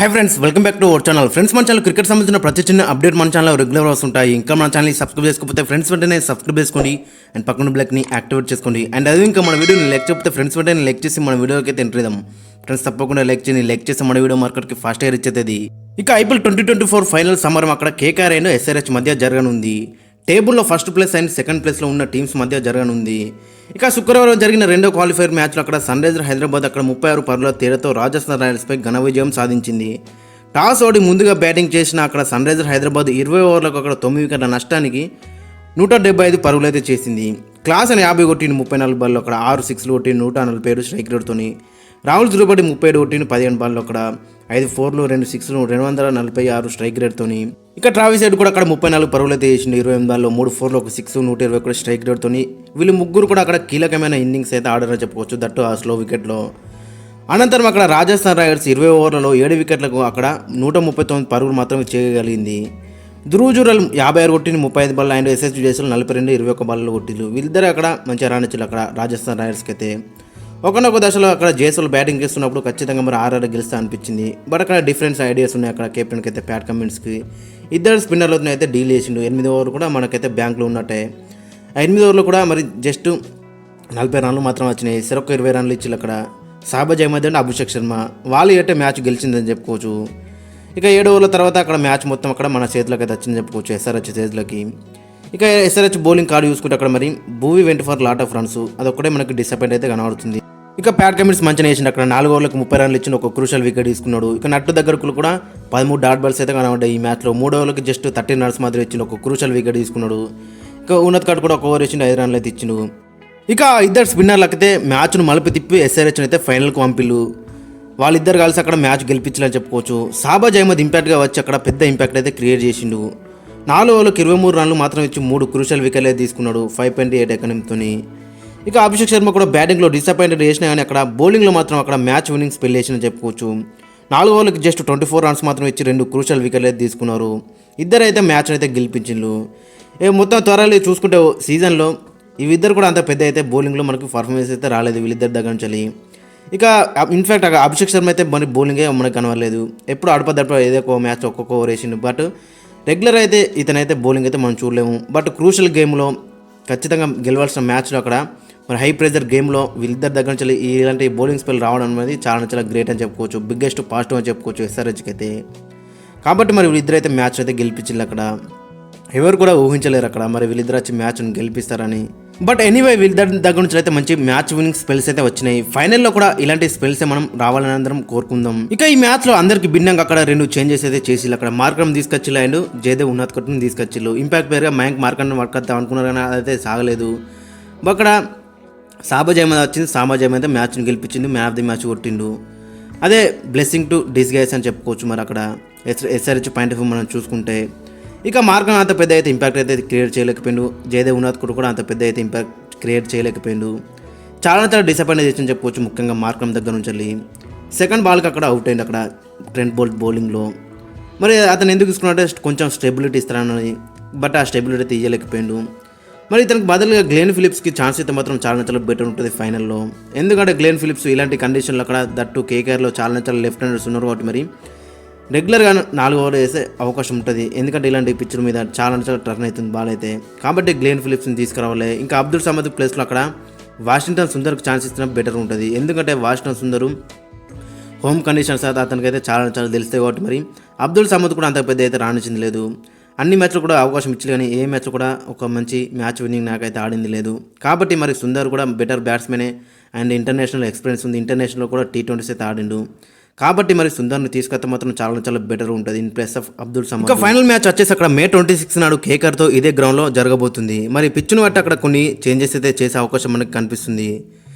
Hi friends, welcome back to our channel. Friends, మన channel cricket సంబంధించిన ప్రతి చిన్న అప్డేట్ మన ఛానల్ రెగ్యులర్ వస్తుంటాయి. ఇంకా మన ఛానల్ని సబ్స్క్రైబ్ చేసుకోకపోతే ఫ్రెండ్స్ వెంటనే సబ్స్క్రైబ్ చేసుకోండి అండ్ పక్కన బ్లాక్ని యాక్టివేట్ చేసుకోండి. అండ్ అది ఇంకా మన వీడియోని లైక్ చేయకపోతే ఫ్రెండ్స్ వెంటనే లైక్ చేసి మన వీడియోకి అయితే ఎంట్రీ ఇద్దాం. ఫ్రెండ్స్ తప్పకుండా లైక్ చేసి మన వీడియో మార్కెట్కి ఫాస్ట్ ఎయిర్ ఇచ్చేది. ఇక ఐపీఎల్ 2024 ఫైనల్ సమారం అక్కడ కేకేఆర్ అండ్ ఎస్ఆర్హెచ్ మధ్య జరగనుంది. టేబుల్లో ఫస్ట్ ప్లేస్ అండ్ సెకండ్ ప్లేస్లో ఉన్న టీమ్స్ మధ్య జరగనుంది. ఇక శుక్రవారం జరిగిన రెండో క్వాలిఫైర్ మ్యాచ్లో అక్కడ సన్ రైజర్ హైదరాబాద్ అక్కడ 36 పరుగుల తేడాతో రాజస్థాన్ రాయల్స్పై ఘన విజయం సాధించింది. టాస్ ఓడి ముందుగా బ్యాటింగ్ చేసిన అక్కడ సన్ రైజర్ హైదరాబాద్ 20 ఓవర్లకు అక్కడ 9 వికెట్ల నష్టానికి 175 పరుగులైతే చేసింది. క్లాస్ అని 50 కొట్టిన 34 బాల్లో అక్కడ 6 సిక్స్లు కొట్టిన 147 స్ట్రైక్ రేట్తోని. రాహుల్ ద్రౌపది 37 కొట్టిన 15 బాల్లో అక్కడ 5 4లు 2 6లు 246 స్ట్రైక్ రేట్తోని. ఇక ట్రావిస్ హెడ్ కూడా అక్కడ 34 పరుగులైతే చేసింది. 28 బాల్లో 3 4లు 1 6 121 స్ట్రైక్ రేట్తోని. వీళ్ళు ముగ్గురు కూడా అక్కడ కీలకమైన ఇన్నింగ్స్ అయితే ఆడారని చెప్పుకోవచ్చు, దట్టు ఆ స్లో వికెట్లో. అనంతరం అక్కడ రాజస్థాన్ రాయల్స్ 20 ఓవర్లలో 7 వికెట్లకు అక్కడ 139 పరుగులు మాత్రమే చేయగలిగింది. ధ్రువ్ జురెల్ 56 కొట్టిన 35 బాల్ అండ్ ఎస్ఎస్ జైసల్ 42 21 బాల్లో కొట్టిండు. వీళ్ళిద్దరు అక్కడ మంచిగా రాణించారు అక్కడ రాజస్థాన్ రాయల్స్కి అయితే. ఒకనొక దశలో అక్కడ జైసల్ బ్యాటింగ్ చేస్తున్నప్పుడు ఖచ్చితంగా మరి ఆర్ఆర్ గెలుస్తా అనిపించింది. బట్ అక్కడ డిఫరెన్స్ ఐడియాస్ ఉన్నాయి అక్కడ కెప్టెన్కి అయితే, ప్యాట్ కమిన్స్కి. ఇద్దరు స్పిన్నర్లతో అయితే డీల్ చేసిండు. 8 ఓవర్లు కూడా మనకైతే బ్యాంక్లో ఉన్నట్టే. 8 ఓవర్లు కూడా మరి జస్ట్ 40 రన్లు మాత్రం వచ్చినాయి. చెరొక్క 20 రన్లు ఇచ్చి అక్కడ షాబాజ్ అహ్మద్ అండ్ అభిషేక్ శర్మ వాళ్ళు అయితే మ్యాచ్ గెలిచిందని చెప్పుకోవచ్చు. ఇక 7 ఓవర్ల తర్వాత అక్కడ మ్యాచ్ మొత్తం అక్కడ మన చేతులకు అయితే వచ్చిందని చెప్పుకోవచ్చు, ఎస్ఆర్హెచ్ చేతులకి. ఇక ఎస్ఆర్హెచ్ బౌలింగ్ కార్డు చూసుకుంటే అక్కడ మరి భూవి వెంట ఫర్ లాట్ ఆఫ్ రన్స్, అదొక్కటే మనకి డిసప్పాయింట్ అయితే కనబడుతుంది. ఇక ప్యాట్ కమిన్స్ మంచిగా వేసిండు అక్కడ 4 ఓవర్లకు 30 రన్లు ఇచ్చిన ఒక క్రూషల్ వికెట్ తీసుకున్నాడు. ఇక నట్టు దగ్గరకు కూడా 13 డాట్ బాల్స్ అయితే కనబడ్డాయి ఈ మ్యాచ్లో. 3 ఓవర్లకు జస్ట్ 13 రన్స్ మాత్రం ఇచ్చిన ఒక క్రూషల్ వికెట్ తీసుకున్నాడు. ఇక ఉన్నత్ కట్ కూడా 1 ఓవర్ ఇచ్చిండు, 5 రన్లు అయితే ఇచ్చిండు. ఇక ఇద్దరు స్పిన్నర్లకైతే మ్యాచ్ను మలుపు తిప్పి ఎస్ఆర్హెచ్ని అయితే ఫైనల్కు పంపిల్లు. వాళ్ళిద్దరు కలిసి అక్కడ మ్యాచ్ గెలిపించాలని చెప్పుకోవచ్చు. షాబాజ్ అహ్మద్ ఇంపాక్ట్గా వచ్చి అక్కడ పెద్ద ఇంపాక్ట్ అయితే క్రియేట్ చేసిండు. 4 ఓవర్లకు 23 రన్లు మాత్రం ఇచ్చి 3 క్రూషల్ వికెట్లు అయితే తీసుకున్నాడు 5.8 ఎకనమీతో. ఇక అభిషేక్ శర్మ కూడా బ్యాటింగ్లో డిసప్పాయింటెడ్ చేసినా కానీ అక్కడ బౌలింగ్లో మాత్రం అక్కడ మ్యాచ్ విన్నింగ్ స్పెల్ చేసిందని చెప్పుకోవచ్చు. 4 ఓవర్లకు జస్ట్ 24 రన్స్ మాత్రం ఇచ్చి 2 క్రూషల్ వికెట్లు అయితే తీసుకున్నారు. ఇద్దరు అయితే మ్యాచ్ అయితే గెలిపించిండ్రు. మొత్తం త్వరలో చూసుకుంటే సీజన్లో వీళ్ళిద్దరు కూడా అంత పెద్ద అయితే బౌలింగ్లో మనకు పర్ఫార్మెన్స్ అయితే రాలేదు వీళ్ళిద్దరి దగ్గర నుంచి. ఇక ఇన్ఫ్యాక్ట్ అభిషేక్ శర్మ అయితే మన బౌలింగే మనకు కనవలేదు. ఎప్పుడు అడపదడప ఏదో ఒక మ్యాచ్ ఒక్కొక్క ఓవర్ వేసిండు. బట్ రెగ్యులర్ అయితే ఇతనైతే బౌలింగ్ అయితే మనం చూడలేము. బట్ క్రూషల్ గేమ్లో ఖచ్చితంగా గెలవాల్సిన మ్యాచ్లో అక్కడ మరి హై ప్రెజర్ గేమ్లో వీళ్ళిద్దరి దగ్గర నుంచి ఇలాంటి బౌలింగ్ స్పెల్ రావడం అనేది చాలా గ్రేట్ అని చెప్పుకోవచ్చు, బిగ్గెస్ట్ పాజిటివ్ అని చెప్పుకోవచ్చు ఎస్ఆర్హెచ్కి అయితే. కాబట్టి మరి వీళ్ళిద్దరైతే మ్యాచ్ అయితే గెలిపించారు అక్కడ. ఎవరు కూడా ఊహించలేరు అక్కడ మరి వీళ్ళిద్దరు వచ్చి మ్యాచ్ను గెలిపిస్తారని. బట్ ఎనీవే వీళ్ళిద్దరి దగ్గర నుంచి అయితే మంచి మ్యాచ్ విన్నింగ్ స్పెల్స్ అయితే వచ్చినాయి. ఫైనల్లో కూడా ఇలాంటి స్పెల్స్ మనం రావాలని అందరం కోరుకుందాం. ఇక ఈ మ్యాచ్లో అందరికి భిన్నంగా అక్కడ 2 చేంజెస్ అయితే చేసి అక్కడ మార్కరం తీసుకొచ్చిల్లు అండ్ జయదేవ్ ఉన్నత్ కట్ను తీసుకొచ్చిల్లు. ఇంపాక్ట్ పేరుగా మయాంక్ మార్కర్ని వర్కద్దాం అనుకున్నారు కానీ అదైతే సాగలేదు. అక్కడ షాబాజ్ అహ్మద్ వచ్చింది. షాబాజ్ అహ్మద్ అయితే మ్యాచ్ని గెలిపించింది, మ్యాన్ ఆఫ్ ది మ్యాచ్ కొట్టిండు. అదే బ్లెస్సింగ్ టు డిస్గైస్ అని చెప్పుకోవచ్చు మరి అక్కడ ఎస్ఆర్హెచ్ పాయింట్ ఆఫ్ వ్యూ మనం చూసుకుంటే. ఇక మార్కం అంత పెద్ద అయితే ఇంపాక్ట్ అయితే క్రియేట్ చేయలేకపోయిండు. జయదేవ్ ఉన్నత్ కూడా అంత పెద్ద అయితే ఇంపాక్ట్ క్రియేట్ చేయలేకపోయిండు. చాలా డిసప్పాయింట్ చేసి చెప్పుకోవచ్చు, ముఖ్యంగా మార్కం దగ్గర నుంచి వెళ్ళి. సెకండ్ బాల్కి అక్కడ అవుట్ అయింది అక్కడ ట్రెంట్ బోల్ట్ బౌలింగ్లో. మరి అతను ఎందుకు తీసుకున్నట్టే కొంచెం స్టెబిలిటీ ఇస్తారని, బట్ ఆ స్టెబిలిటీ అయితే ఇవ్వలేకపోయిండు. మరి ఇతనికి బదులుగా గ్లెన్ ఫిలిప్స్కి ఛాన్స్ అయితే మాత్రం చాలా బెటర్ ఉంటుంది ఫైనల్లో. ఎందుకంటే గ్లెన్ ఫిలిప్స్ ఇలాంటి కండిషన్లో అక్కడ దట్టు కేకేఆర్లో చాలా లెఫ్ట్ హ్యాండర్స్ ఉన్నారు కాబట్టి మరి రెగ్యులర్గా 4 ఓవర్ వేసే అవకాశం ఉంటుంది. ఎందుకంటే ఇలాంటి పిచ్చర్ మీద చాలా టర్న్ అవుతుంది బాల్ అయితే. కాబట్టి గ్లెన్ ఫిలిప్స్ని తీసుకురావాలి. ఇంకా అబ్దుల్ సమద్ ప్లేస్లో అక్కడ వాషింగ్టన్ సుందర్కి ఛాన్స్ ఇస్తున్న బెటర్ ఉంటుంది. ఎందుకంటే వాషింగ్టన్ సుందరు హోమ్ కండిషన్స్ అయితే అతనికైతే చాలా తెలుస్తాయి కాబట్టి మరి అబ్దుల్ సమద్ కూడా అంత పెద్ద అయితే రాణించింది లేదు. అన్ని మ్యాచ్లు కూడా అవకాశం ఇచ్చింది కానీ ఏ మ్యాచ్ కూడా ఒక మంచి మ్యాచ్ విన్నింగ్ నాకైతే ఆడింది లేదు. కాబట్టి మరి సుందర్ కూడా బెటర్ బ్యాట్స్మెనే అండ్ ఇంటర్నేషనల్ ఎక్స్పీరియన్స్ ఉంది. ఇంటర్నేషనల్లో కూడా T20s అయితే ఆడిండు. కాబట్టి మరి సుందర్ని తీసుకొస్తే మాత్రం చాలా బెటర్ ఉంటుంది in place of Abdul Samad. ఇంకా ఫైనల్ మ్యాచ్ వచ్చేసి అక్కడ May 26 నాడు కేకేఆర్తో ఇదే గ్రౌండ్లో జరగబోతుంది. మరి పిచ్చును బట్టి అక్కడ కొన్ని చేంజెస్ అయితే చేసే అవకాశం మనకి కనిపిస్తుంది.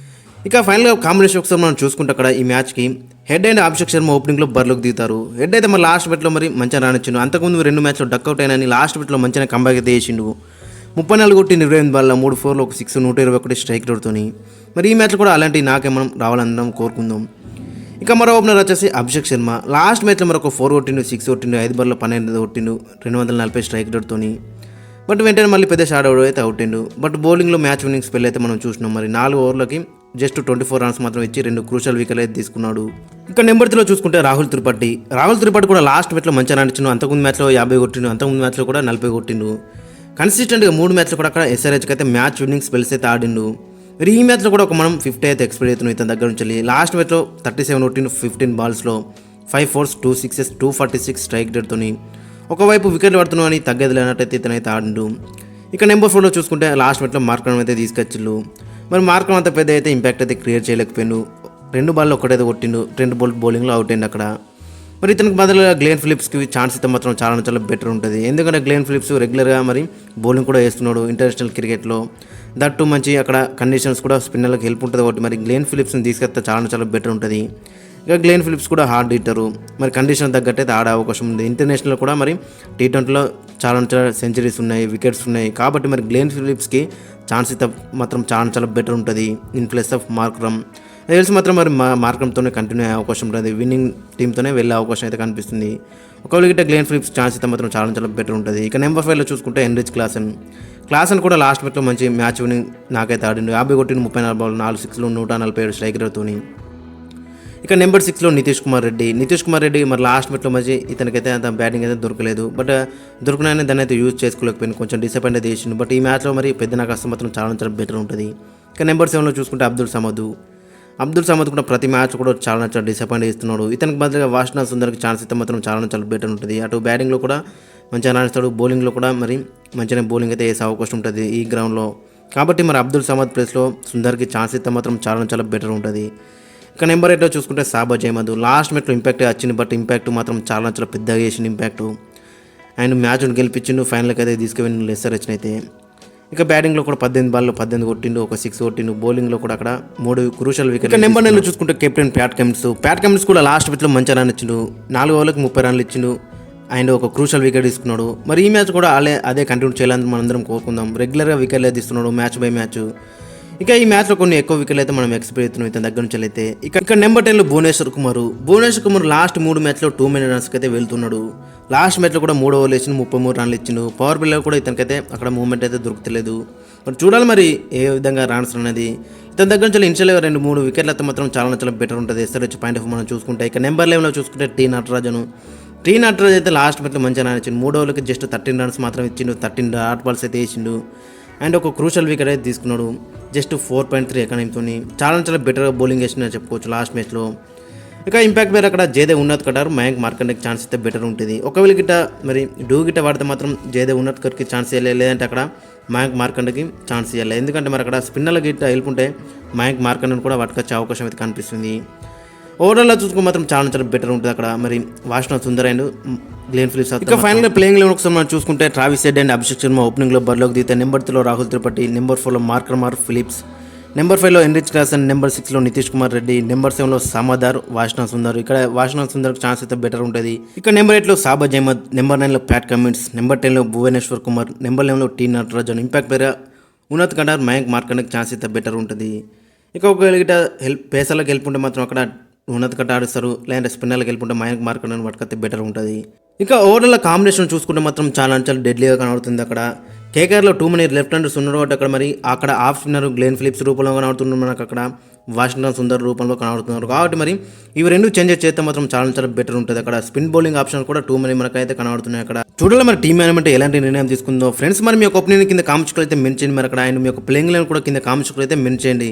ఇక ఫైనల్గా కాంబినేషన్ ఒకసారి మనం చూసుకుంటే అక్కడ ఈ మ్యాచ్కి హెడ్ అండ్ అభిషేక్ శర్మ ఓపెనింగ్లో బరిలోకి దిగుతారు. హెడ్ అయితే మరి లాస్ట్ బెట్లో మరి మంచిగా రానిచ్చిండు. అంతకుముందు 2 మ్యాచ్లో డక్అవుట్ అయినా లాస్ట్ బెట్లో మంచిగా కంబ్యాక్ అయితే చేసిండు. 34 కొట్టి 28 బాల్లో 3 4లు 1 6 121 స్ట్రైక్ రేట్తోని. మరి ఈ మ్యాచ్లో కూడా అలాంటి మనం రావాలని కోరుకుందాం. ఇక మరో ఓపెనర్ వచ్చేసి అభిషేక్ శర్మ లాస్ట్ మ్యాచ్లో మరొక 4 కొట్టిండు, 6 కొట్టిండు, 5 బాల్లో 12 కొట్టిండు 240 స్ట్రైక్ రేట్తోని. బట్ వెంటనే మళ్ళీ పెద్ద షాట్ అవుట్ అయితే అవుట్ అయిండు. బట్ బౌలింగ్లో మ్యాచ్ విన్నింగ్ స్పెల్ అయితే మనం చూసినాం. మరి 4 ఓవర్లకి జస్ట్ 24 రన్స్ మాత్రం ఇచ్చి 2 క్రూషల్ వికెట్లు అయితే తీసుకున్నాడు. ఇక నెంబర్ 3లో చూసుకుంటే రాహుల్ త్రిపాఠి కూడా లాస్ట్ మ్యాచ్లో మంచిగా ఆడించిండు. అంతకుముందు మ్యాచ్లో 50 కొట్టిండు, అంతకుముందు మ్యాచ్లో కూడా 40 కొట్టిండు. కన్సిస్టెంట్గా 3 మ్యాచ్లు కూడా అక్కడ ఎస్ఆర్హెచ్కి అయితే మ్యాచ్ విన్నింగ్ స్పెల్స్ అయితే ఆడిండు. మరి ఈ మ్యాచ్లో కూడా మనం 50 అయితే ఎక్స్పెక్ట్ అవుతున్నాం ఇతని దగ్గర నుంచి. లాస్ట్ మ్యాచ్లో 37 కొట్టిండు 15 బాల్స్లో, 5 4s 2 6s 246 స్ట్రైక్ రేట్తోని. ఒకవైపు వికెట్లు పడుతున్నావు అని తగ్గేది లేనట్టయితే ఇతనైతే ఆడిండు. ఇక నెంబర్ 4లో చూసుకుంటే లాస్ట్ మ్యాచ్లో మార్క్రమ్ అయితే తీసుకొచ్చిళ్ళు. మరి మార్క్రమ్ అంత పెద్ద అయితే ఇంపాక్ట్ అయితే క్రియేట్ చేయలేకపోయిండు. 2 బాల్లో ఒకటైతే కొట్టిండు, 2 బాల్ బౌలింగ్లో అవుట్ అయింది అక్కడ. మరి ఇతనికి బదులుగా గ్లెన్ ఫిలిప్స్కి ఛాన్స్ అయితే మాత్రం చాలా బెటర్ ఉంటుంది. ఎందుకంటే గ్లెన్ ఫిలిప్స్ రెగ్యులర్గా మరి బౌలింగ్ కూడా వేస్తున్నాడు ఇంటర్నేషనల్ క్రికెట్లో. దట్టు మంచి అక్కడ కండిషన్స్ కూడా స్పిన్నర్లకు హెల్ప్ ఉంటుంది కాబట్టి మరి గ్లెన్ ఫిలిప్స్ని తీసుకెళ్తే చాలా బెటర్ ఉంటుంది. ఇక గ్లెన్ ఫిలిప్స్ కూడా హార్డ్ హిట్టరు, మరి కండిషన్ తగ్గట్టయితే ఆడే అవకాశం ఉంది. ఇంటర్నేషనల్ కూడా మరి T20లో చాలా సెంచరీస్ ఉన్నాయి, వికెట్స్ ఉన్నాయి కాబట్టి మరి గ్లెన్ ఫిలిప్స్కి ఛాన్స్ అయితే మాత్రం చాలా బెటర్ ఉంటుంది ఇన్ ప్లేస్ ఆఫ్ మార్క్రమ్. తెలిసి మాత్రం మరి మార్క్రమ్తోనే కంటిన్యూ అయ్యే అవకాశం ఉంటుంది, విన్నింగ్ టీంతోనే వెళ్ళే అవకాశం అయితే కనిపిస్తుంది. ఒకవేళ గిట్ట గ్లెన్ ఫిలిప్స్ ఛాన్స్ అయితే మాత్రం చాలా బెటర్ ఉంటుంది. ఇక నెంబర్ 5లో చూసుకుంటే హెన్రిచ్ క్లాసన్ కూడా లాస్ట్ మ్యాచ్లో మంచి మ్యాచ్ విన్నింగ్ నాకైతే ఆడిండు. 50 కొట్టిన 34 బాల్ 4 6లు 147 స్ట్రైక్ రేట్తోని. ఇక నెంబర్ 6లో నితీష్ కుమార్ రెడ్డి మరి లాస్ట్ మ్యాచ్లో మంచి ఇతనికైతే అంత బ్యాటింగ్ అయితే దొరకలేదు. బట్ దొరికినా దాన్ని అయితే యూజ్ చేసుకోలేకపోయింది, కొంచెం డిసప్పాయింట్ అయితే చేసిండు. బట్ ఈ మ్యాచ్లో మరి పెద్ద నాకు అసలు మాత్రం చాలా బెటర్ ఉంటుంది. ఇక నెంబర్ 7లో చూసుకుంటే అబ్దుల్ సమద్ కూడా ప్రతి మ్యాచ్ కూడా చాలా డిసప్పాయింట్ చేస్తున్నాడు. ఇతనికి బదులుగా వాషింగ్టన్ సుందర్కి ఛాన్స్ అయితే మాత్రం చాలా బెటర్ ఉంటుంది. అటు బ్యాటింగ్లో కూడా మంచిగా ఆడిస్తాడు, బౌలింగ్లో కూడా మరి మంచిగా బౌలింగ్ అయితే వేసే అవకాశం ఉంటుంది ఈ గ్రౌండ్లో. కాబట్టి మరి అబ్దుల్ సమద్ ప్లేస్లో సుందర్కి ఛాన్స్ అయితే మాత్రం చాలా బెటర్ ఉంటుంది. ఇక నెంబర్ 8లో చూసుకుంటే షాబాజ్ అహ్మద్ లాస్ట్ మ్యాచ్లో ఇంపాక్ట్ వచ్చింది, బట్ ఇంపాక్ట్ మాత్రం చాలా పెద్దగా చేసింది ఇంపాక్ట్. అండ్ మ్యాచ్ను గెలిపించిండు, ఫైనల్కి అయితే తీసుకువెళ్ళిండు ఎస్ఆర్హెచ్ని అయితే. ఇక బ్యాటింగ్లో కూడా 18 బాల్లో 18 కొట్టిండు, ఒక 6 కొట్టిండు. బౌలింగ్లో కూడా అక్కడ 3 క్రూషల్ వికెట్. ఇక నెంబర్ 9లో చూసుకుంటే కెప్టెన్ ప్యాట్ కమిన్స్ కూడా లాస్ట్ మ్యాచ్లో మంచిగా రన్ ఇచ్చిండు, 4 ఓవర్లకు 30 రన్లు ఇచ్చిండు అండ్ ఒక క్రూషల్ వికెట్ తీసుకున్నాడు. మరి ఈ మ్యాచ్ కూడా అదే కంటిన్యూ చేయాలని మనందరం కోరుకుందాం. రెగ్యులర్గా వికెట్లు అయితే తీస్తున్నాడు మ్యాచ్ బై మ్యాచ్. ఇక ఈ మ్యాచ్లో కొన్ని ఎక్కువ వికెట్లు అయితే మనం ఎక్స్పెక్ట్ అవుతున్నాం ఇతని దగ్గర నుంచి అయితే. ఇక నెంబర్ 10లో భువనేశ్వర్ కుమార్ లాస్ట్ 3 మ్యాచ్లో 2 మిలియన్ రన్స్కి అయితే వెళ్తున్నాడు. లాస్ట్ మ్యాచ్లో కూడా 3 ఓవర్లు వేసిండు, 33 రన్లు ఇచ్చిండు. పవర్ ప్లేలో కూడా ఇతనికైతే అక్కడ మూవ్మెంట్ అయితే దొరుకుతలేదు. మరి చూడాలి మరి ఏ విధంగా రన్స్ అనేది. ఇతని దగ్గర నుంచి ఇనిషియల్గా 2-3 వికెట్లు అయితే మాత్రం చాలా బెటర్ ఉంటుంది ఎస్ఆర్హెచ్ పాయింట్ ఆఫ్ మనం చూసుకుంటే. ఇక నెంబర్ 11లో చూసుకుంటే టీ నటరాజన్ అయితే లాస్ట్ మ్యాచ్లో మంచిగా రన్ ఇచ్చిండు. 3 ఓవర్లకి జస్ట్ 13 రన్స్ మాత్రం ఇచ్చిండు, 13 డాట్ బాల్స్ అయితే వేసిండు అండ్ ఒక క్రూషల్ వికెట్ అయితే తీసుకున్నాడు జస్ట్ 4.3 ఎకనామీతో. చాలా బెటర్గా బౌలింగ్ వేసిందని చెప్పుకోవచ్చు లాస్ట్ మ్యాచ్లో. ఇక ఇంపాక్ట్ పేరు అక్కడ జయదేవ్ ఉన్నత్కర్, మయాంక్ మార్కండేకి ఛాన్స్ అయితే బెటర్ ఉంటుంది. ఒకవేళ గిట్ట మరి గిట్ట వాడితే మాత్రం జయదేవ్ ఉన్నత్కర్కి ఛాన్స్ ఇవ్వాలి, లేదంటే అక్కడ మయాంక్ మార్కండేకి ఛాన్స్ ఇవ్వాలి. ఎందుకంటే మరి అక్కడ స్పిన్నర్ల గిట్ట వెళ్ళుకుంటే మయాంక్ మార్కండేని కూడా వాటికొచ్చే అవకాశం అయితే కనిపిస్తుంది. ఓవరాల్లో చూసుకుని మాత్రం చాలా బెటర్ ఉంటుంది అక్కడ మరి Washington Sundar and Glenn Phillips. ఇక ఫైనల్గా ప్లేయింగ్ లెవెన్ ఒకసారి మనం చూసుకుంటే Travis Head and Abhishek Sharma ఓపెనింగ్లో బరిలోకి దిగితే. నెంబర్ 3లో రాహుల్ త్రిపాఠి, నెంబర్ 4లో మార్క్రమ్ ఫిలిప్స్, నెంబర్ 5లో హెన్రిచ్ క్లాసన్, నెంబర్ 6లో నితీష్ కుమార్ రెడ్డి, నెంబర్ 7లో సమాదార్, వాషింగ్టన్ సుందర్. ఇక్కడ వాషింగ్టన్ సుందర్కి ఛాన్స్ అయితే బెటర్ ఉంటుంది. ఇక నెంబర్ 8లో షాబాజ్ అహ్మద్, నెంబర్ 9లో ప్యాట్ కమిన్స్, నెంబర్ 10లో భువనేశ్వర్ కుమార్, నెంబర్ 11లో టీ నటరాజన్. ఇంపాక్ట్ పేరు ఉన్నత్కర్, మయాంక్ మార్కండేకి ఛాన్స్ అయితే బెటర్ ఉంటుంది. ఇక ఒకవేళ గిట్ట పేసర్లకు గెలుపుంటే మాత్రం అక్కడ ఉన్నత్కర్ ఆడిస్తారు, లేదంటే స్పిన్నర్లకు గెలుపుంటే మయాంక్ మార్కండే పట్టుకొస్తే బెటర్ ఉంటుంది. ఇక ఓవరాల్ కాంబినేషన్ చూసుకుంటే మాత్రం చాలా డెడ్లీగా కనబడుతుంది. అక్కడ కేకేఆర్లో 2 మనీ లెఫ్ట్ హ్యాండర్స్ ఉన్నారు కాబట్టి అక్కడ మరి అక్కడ ఆఫ్ స్పిన్నర్ గ్లెన్ ఫిలిప్స్ రూపంలో కనబడుతున్నారు, మనకు అక్కడ వాషింగ్టన్ సుందర్ రూపంలో కనబడుతున్నారు. కాబట్టి మరి ఇవి 2 చేంజెస్ చేస్తే మాత్రం చాలా బెటర్ ఉంటుంది. అక్కడ స్పిన్ బౌలింగ్ ఆప్షన్ కూడా 2 మనీ మనకైతే కనబడుతున్నాయి. అక్కడ చూడాలి మరి టీమ్ మేనేజ్మెంట్ ఎలాంటి నిర్ణయం తీసుకుందో. ఫ్రెండ్స్ మరి మీ యొక్క ఒపీనియన్ కింద కామెంట్స్లో అయితే మెన్షన్ చేయండి. మరి అక్కడ అండ్ మీ యొక్క ప్లేయింగ్ లైన్ కూడా కింద కామెంట్స్లో అయితే మెన్షన్ చేయండి.